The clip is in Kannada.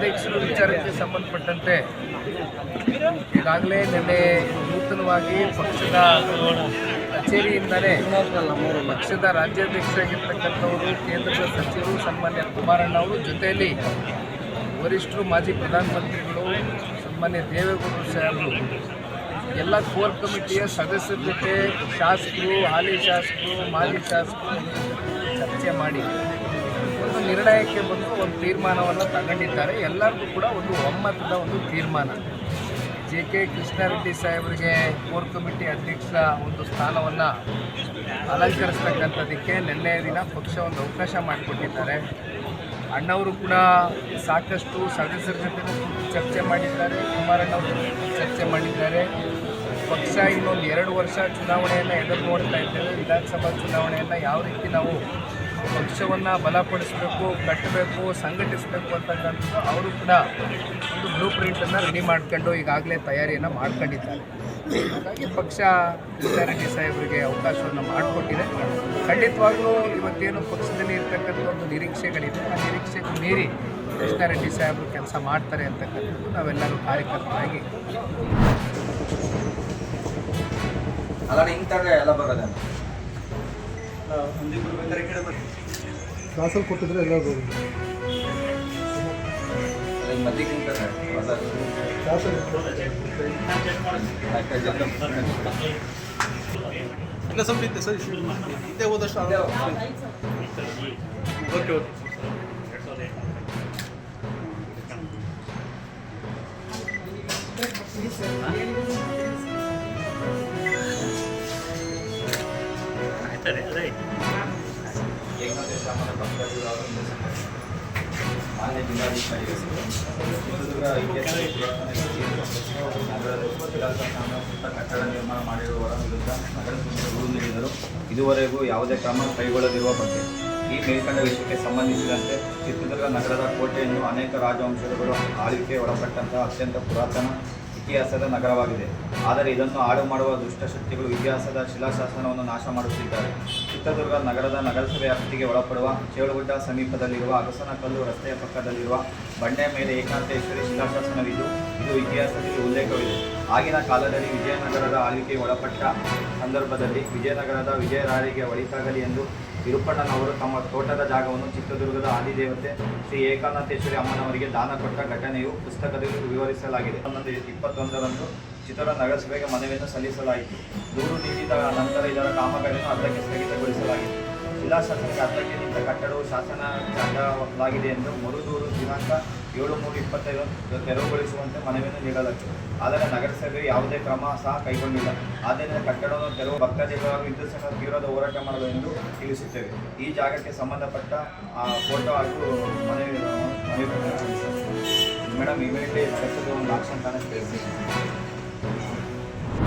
ಅಧ್ಯಕ್ಷರ ವಿಚಾರಕ್ಕೆ ಸಂಬಂಧಪಟ್ಟಂತೆ ಈಗಾಗಲೇ ನಿನ್ನೆ ನೂತನವಾಗಿ ಪಕ್ಷದ ಕಚೇರಿಯಿಂದಲೇ ಪಕ್ಷದ ರಾಜ್ಯಾಧ್ಯಕ್ಷರಾಗಿರ್ತಕ್ಕಂಥವರು, ಕೇಂದ್ರದ ಸಚಿವರು ಸನ್ಮಾನ್ಯ ಕುಮಾರಣ್ಣ ಅವರು, ಜೊತೆಯಲ್ಲಿ ವರಿಷ್ಠರು, ಮಾಜಿ ಪ್ರಧಾನಮಂತ್ರಿಗಳು ಸನ್ಮಾನ್ಯ ದೇವೇಗೌಡರು ಸಾಹೇಬರು, ಎಲ್ಲ ಕೋರ್ ಕಮಿಟಿಯ ಸದಸ್ಯರ ಜೊತೆ ಶಾಸಕರು, ಹಾಲಿ ಶಾಸಕರು, ಮಾಜಿ ಶಾಸಕರು ಚರ್ಚೆ ಮಾಡಿ ಒಂದು ನಿರ್ಣಯಕ್ಕೆ ಬಂದು ಒಂದು ತೀರ್ಮಾನವನ್ನು ತಗೊಂಡಿದ್ದಾರೆ. ಎಲ್ಲರಿಗೂ ಕೂಡ ಒಂದು ಒಮ್ಮತದ ಒಂದು ತೀರ್ಮಾನ. ಜೆ.ಕೆ. ಕೃಷ್ಣಾರೆಡ್ಡಿ ಸಾಹೇಬರಿಗೆ ಕೋರ್ ಕಮಿಟಿ ಅಧ್ಯಕ್ಷರ ಒಂದು ಸ್ಥಾನವನ್ನು ಅಲಂಕರಿಸ್ತಕ್ಕಂಥದ್ದಕ್ಕೆ ನಿನ್ನೆ ದಿನ ಪಕ್ಷ ಒಂದು ಅವಕಾಶ ಮಾಡಿಕೊಟ್ಟಿದ್ದಾರೆ. ಅಣ್ಣವರು ಕೂಡ ಸಾಕಷ್ಟು ಸದಸ್ಯರ ಜೊತೆ ಚರ್ಚೆ ಮಾಡಿದ್ದಾರೆ, ಕುಮಾರಣ್ಣವರು ಚರ್ಚೆ ಮಾಡಿದ್ದಾರೆ. ಪಕ್ಷ ಇನ್ನೊಂದು 2 ವರ್ಷ ಚುನಾವಣೆಯನ್ನು ಎದುರು ನೋಡ್ತಾ ಇದ್ದೇವೆ. ವಿಧಾನಸಭಾ ಚುನಾವಣೆಯನ್ನು ಯಾವ ರೀತಿ ನಾವು ಪಕ್ಷವನ್ನು ಬಲಪಡಿಸಬೇಕು, ಕಟ್ಟಬೇಕು, ಸಂಘಟಿಸಬೇಕು ಅಂತಕ್ಕಂಥದ್ದು ಅವರು ಕೂಡ ಒಂದು ಬ್ಲೂ ಪ್ರಿಂಟನ್ನು ರೆಡಿ ಮಾಡ್ಕೊಂಡು ಈಗಾಗಲೇ ತಯಾರಿಯನ್ನು ಮಾಡ್ಕೊಂಡಿದ್ದಾರೆ. ಹಾಗಾಗಿ ಪಕ್ಷ ಕೃಷ್ಣಾರೆಡ್ಡಿ ಸಾಹೇಬರಿಗೆ ಅವಕಾಶವನ್ನು ಮಾಡಿಕೊಟ್ಟಿದೆ. ಖಂಡಿತವಾಗ್ಲೂ ಇವತ್ತೇನು ಪಕ್ಷದಲ್ಲಿ ಇರ್ತಕ್ಕಂಥ ಒಂದು ನಿರೀಕ್ಷೆಗಳಿದೆ, ಆ ನಿರೀಕ್ಷೆಗೆ ಮೀರಿ ಕೃಷ್ಣಾರೆಡ್ಡಿ ಸಾಹೇಬರು ಕೆಲಸ ಮಾಡ್ತಾರೆ ಅಂತಕ್ಕಂಥದ್ದು ನಾವೆಲ್ಲರೂ ಕಾರ್ಯಕರ್ತರಾಗಿ ಅಲ್ಲ ಹಿಂಗೆ ಎಲ್ಲ ಬರೋದ ಕ್ಲಾಸಲ್ಲಿ ಕೊಟ್ಟಿದ್ರೆ ಎಲ್ಲ ಬರೋದು ಮದ್ದಿಗೆ ನಿಂತಾರೆ ಇಲ್ಲ ಸ್ವಲ್ಪ ಇತ್ತೆ ಸರ್, ಇದ್ದೇ ಹೋದಷ್ಟು ಓಕೆ ಓಕೆ ಮಾನ್ಯ ಜಿಲ್ಲಾಧಿಕಾರಿಗಳು ಕಟ್ಟಡ ನಿರ್ಮಾಣ ಮಾಡಿರುವವರ ವಿರುದ್ಧ ನಗರ ದೂರು ನೀಡಿದರು. ಇದುವರೆಗೂ ಯಾವುದೇ ಕ್ರಮ ಕೈಗೊಳ್ಳದಿರುವ ಬಗ್ಗೆ ಈ ಮೇಲ್ಕಂಡ ವಿಷಯಕ್ಕೆ ಸಂಬಂಧಿಸಿದಂತೆ ಚಿತ್ರದುರ್ಗ ನಗರದ ಕೋಟೆಯನ್ನು ಅನೇಕ ರಾಜವಂಶಗಳು ಆಳ್ವಿಕೆ ಒಳಪಟ್ಟಂತಹ ಅತ್ಯಂತ ಪುರಾತನ ಇತಿಹಾಸದ ನಗರವಾಗಿದೆ. ಆದರೆ ಇದನ್ನು ಹಾಳು ಮಾಡುವ ದುಷ್ಟಶಕ್ತಿಗಳು ಇತಿಹಾಸದ ಶಿಲಾಶಾಸನವನ್ನು ನಾಶ ಮಾಡುತ್ತಿದ್ದಾರೆ. ಚಿತ್ರದುರ್ಗ ನಗರದ ನಗರಸಭೆ ವ್ಯಾಪ್ತಿಗೆ ಒಳಪಡುವ ಚೇಳುಗುಡ್ಡ ಸಮೀಪದಲ್ಲಿರುವ ಅಗಸನಕಲ್ಲು ರಸ್ತೆಯ ಪಕ್ಕದಲ್ಲಿರುವ ಬಂಡೆಯ ಮೇಲೆ ಏಕಾಂತೇಶ್ವರಿ ಶಿಲಾಶಾಸನವಿದ್ದು ಇದು ಇತಿಹಾಸದಲ್ಲಿ ಉಲ್ಲೇಖವಿದೆ. ಆಗಿನ ಕಾಲದಲ್ಲಿ ವಿಜಯನಗರದ ಆಳ್ವಿಕೆಗೆ ಒಳಪಟ್ಟ ಸಂದರ್ಭದಲ್ಲಿ ವಿಜಯನಗರದ ವಿಜಯರಾಯರಿಗೆ ಒಳಿತಾಗಲಿ ಎಂದು ವಿರುಪಣ್ಣನವರು ತಮ್ಮ ತೋಟದ ಜಾಗವನ್ನು ಚಿತ್ರದುರ್ಗದ ಆದಿದೇವತೆ ಶ್ರೀ ಏಕಾಂತೇಶ್ವರಿ ಅಮ್ಮನವರಿಗೆ ದಾನ ಕೊಟ್ಟ ಘಟನೆಯು ಪುಸ್ತಕದಲ್ಲಿ ವಿವರಿಸಲಾಗಿದೆ. 2021ರಂದು ಚಿತ್ರದುರ್ಗ ನಗರಸಭೆಗೆ ಮನವಿಯನ್ನು ಸಲ್ಲಿಸಲಾಯಿತು. ದೂರು ನೀಡಿದ ನಂತರ ಇದರ ಕಾಮಗಾರಿಯನ್ನು ಅರ್ಧಕ್ಕೆ ಸ್ಥಗಿತಗೊಳಿಸಲಾಗಿದೆ. ಶಿಲಾಶಾಸನಕ್ಕೆ ಅರ್ಧಕ್ಕೆ ನಿಂತ ಕಟ್ಟಡವು ಶಾಸನ ಜಾಗವಾಗಿದೆ ಎಂದು ಮರುದೂರು ದಿನಾಂಕ 7/3/25 ತೆರವುಗೊಳಿಸುವಂತೆ ಮನವಿಯನ್ನು ನೀಡಲಾಗಿದೆ. ಆದರೆ ನಗರಸಭೆ ಯಾವುದೇ ಕ್ರಮ ಸಹ ಕೈಗೊಂಡಿಲ್ಲ. ಆದ್ದರಿಂದ ಕಟ್ಟಡವನ್ನು ತೆರವು ಭಕ್ತಾದಿಗಳು ವಿದ್ಯುತ್ ಸಂಘ ತೀವ್ರದ ಹೋರಾಟ ಮಾಡಲು ಎಂದು ತಿಳಿಸುತ್ತೇವೆ. ಈ ಜಾಗಕ್ಕೆ ಸಂಬಂಧಪಟ್ಟ ಫೋಟೋ ಹಾಗೂ ಮನವಿ ಮೇಡಮ್ ಇಮಿಡಿಯೇಟ್ಲಿ ನಗರಸಭೆ ಒಂದು ಆಕ್ಷನ್ ತಾನೇ